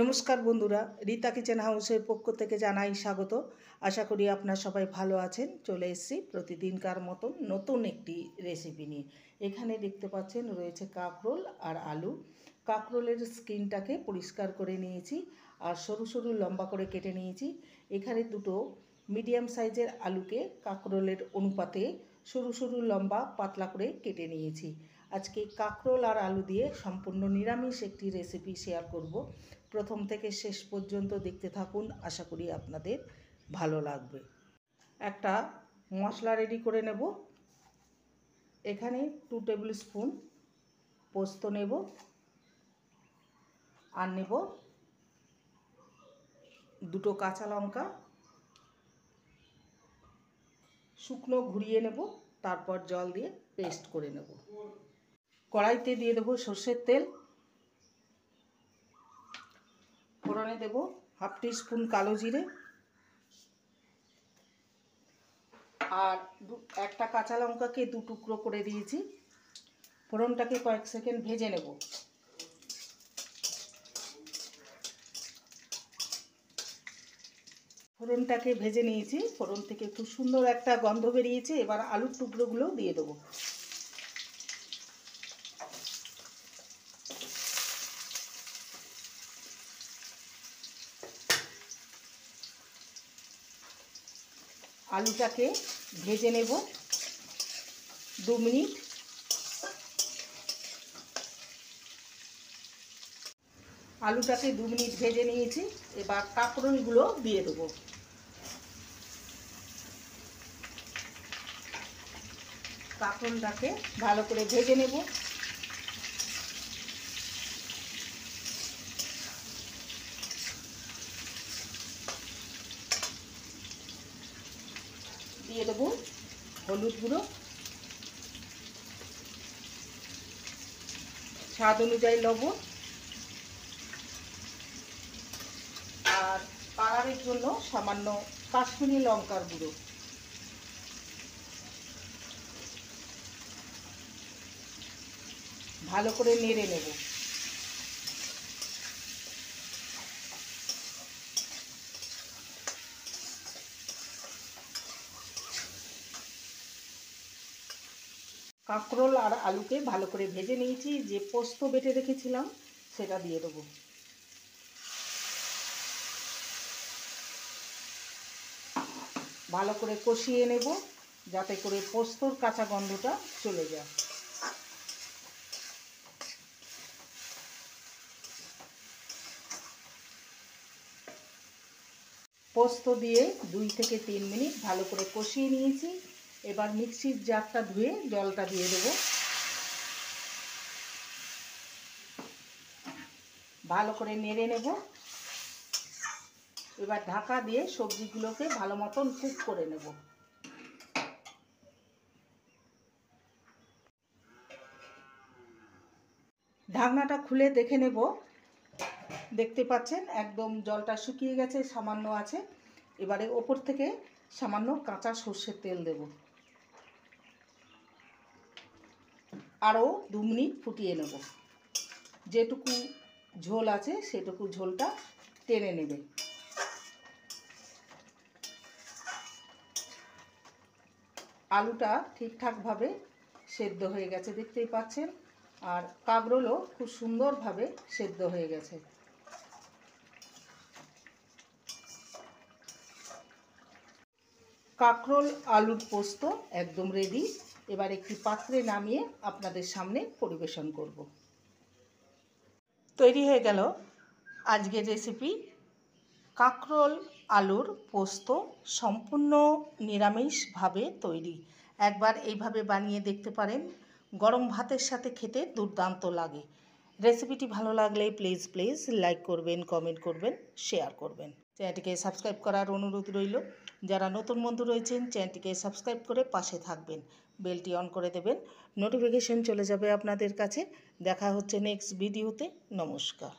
নমস্কার বন্ধুরা, রীতা কিচেন হাউসের পক্ষ থেকে জানাই স্বাগত। আশা করি আপনারা সবাই ভালো আছেন। চলে এসেছি প্রতিদিনকার মতন নতুন একটি রেসিপি নিয়ে। এখানে দেখতে পাচ্ছেন রয়েছে কাঁকরোল আর আলু। কাঁকরোলের স্কিনটাকে পরিষ্কার করে নিয়েছি আর সরু সরু লম্বা করে কেটে নিয়েছি। এখানে দুটো মিডিয়াম সাইজের আলুকে কাঁকরোলের অনুপাতে সরু সরু লম্বা পাতলা করে কেটে নিয়েছি। আজকে কাঁকরোল আর আলু দিয়ে সম্পূর্ণ নিরামিষ একটি রেসিপি শেয়ার করব। প্রথম থেকে শেষ পর্যন্ত দেখতে থাকুন, আশা করি আপনাদের ভালো লাগবে। একটা মশলা রেডি করে নেব। এখানে 2 টেবিল স্পুন পোস্ত নেব আর নেব দুটো কাঁচা লঙ্কা, শুকনো ঘুরিয়ে নেব, তারপর জল দিয়ে পেস্ট করে নেব। কড়াইতে দিয়ে দেব সর্ষের তেল, ফোড়নে দেব হাফ টিস্পুন কালো জিরে আর একটা কাঁচা লঙ্কাকে 2 টুকরো করে দিয়েছি। ফোড়নটাকে কয়েক সেকেন্ড ভেজে নেব। ফোড়নটাকে ভেজে নিয়েছি, ফোড়ন থেকে খুব সুন্দর একটা গন্ধ বেরিয়েছে। এবার আলুর টুকরোগুলো দিয়ে দেবো। আলুটাকে ভেজে নেব 2 মিনিট। আলুটাকে 2 মিনিট ভেজে নিয়েছি। এবার কাঁকরোলগুলো দিয়ে দেবো। কাঁকরোলটাকে ভালো করে ভেজে নেব। দিয়ে দেবো হলুদ গুঁড়ো, স্বাদ অনুযায়ী লবণ আর কালারের জন্য সামান্য কাশ্মীরি লঙ্কার গুঁড়ো। ভালো করে নেড়ে নেব। কাঁকরোল আর আলুকে ভালো করে ভেজে নিয়েছি। যে পোস্ত বেটে রেখেছিলাম সেটা দিয়ে দেবো। ভালো করে কষিয়ে নেব যাতে করে পোস্তর কাঁচা গন্ধটা চলে যায়। পোস্ত দিয়ে 2 থেকে 3 মিনিট ভালো করে কষিয়ে নিয়েছি। এবার মিক্সির জারটা ধুয়ে জলটা দিয়ে দেব। ভালো করে নেড়ে নেব। এবার ঢাকা দিয়ে সবজিগুলোকে ভালো মতন কুক করে নেব। ঢাকনাটা খুলে দেখে নেব। দেখতে পাচ্ছেন একদম জলটা শুকিয়ে গেছে, সামান্য আছে। এবারে ওপর থেকে সামান্য কাঁচা সর্ষের তেল দেব। আরও 2 মিনিট ফুটিয়ে নেব। যেটুকু ঝোল আছে সেটুকু ঝোলটা টেনে নেবে। আলুটা ঠিকঠাকভাবে সেদ্ধ হয়ে গেছে দেখতেই পাচ্ছেন, আর কাঁকরোলও খুব সুন্দরভাবে সেদ্ধ হয়ে গেছে। কাঁকরোল আলুর পোস্ত একদম রেডি। এবার একটি পাত্রে নামিয়ে আপনাদের সামনে পরিবেশন করব। তৈরি হয়ে গেল আজকের রেসিপি কাঁকরোল আলুর পোস্ত, সম্পূর্ণ নিরামিষভাবে তৈরি। একবার এইভাবে বানিয়ে দেখতে পারেন, গরম ভাতের সাথে খেতে দুর্দান্ত লাগে। রেসিপিটি ভালো লাগলে প্লিজ লাইক করবেন, কমেন্ট করবেন, শেয়ার করবেন। চ্যানেলটিকে সাবস্ক্রাইব করার অনুরোধ রইল। যারা নতুন বন্ধু রয়েছেন চ্যানেলটিকে সাবস্ক্রাইব করে পাশে থাকবেন, বেলটি অন করে দেবেন, নোটিফিকেশন চলে যাবে আপনাদের কাছে। দেখা হচ্ছে নেক্সট ভিডিওতে। নমস্কার।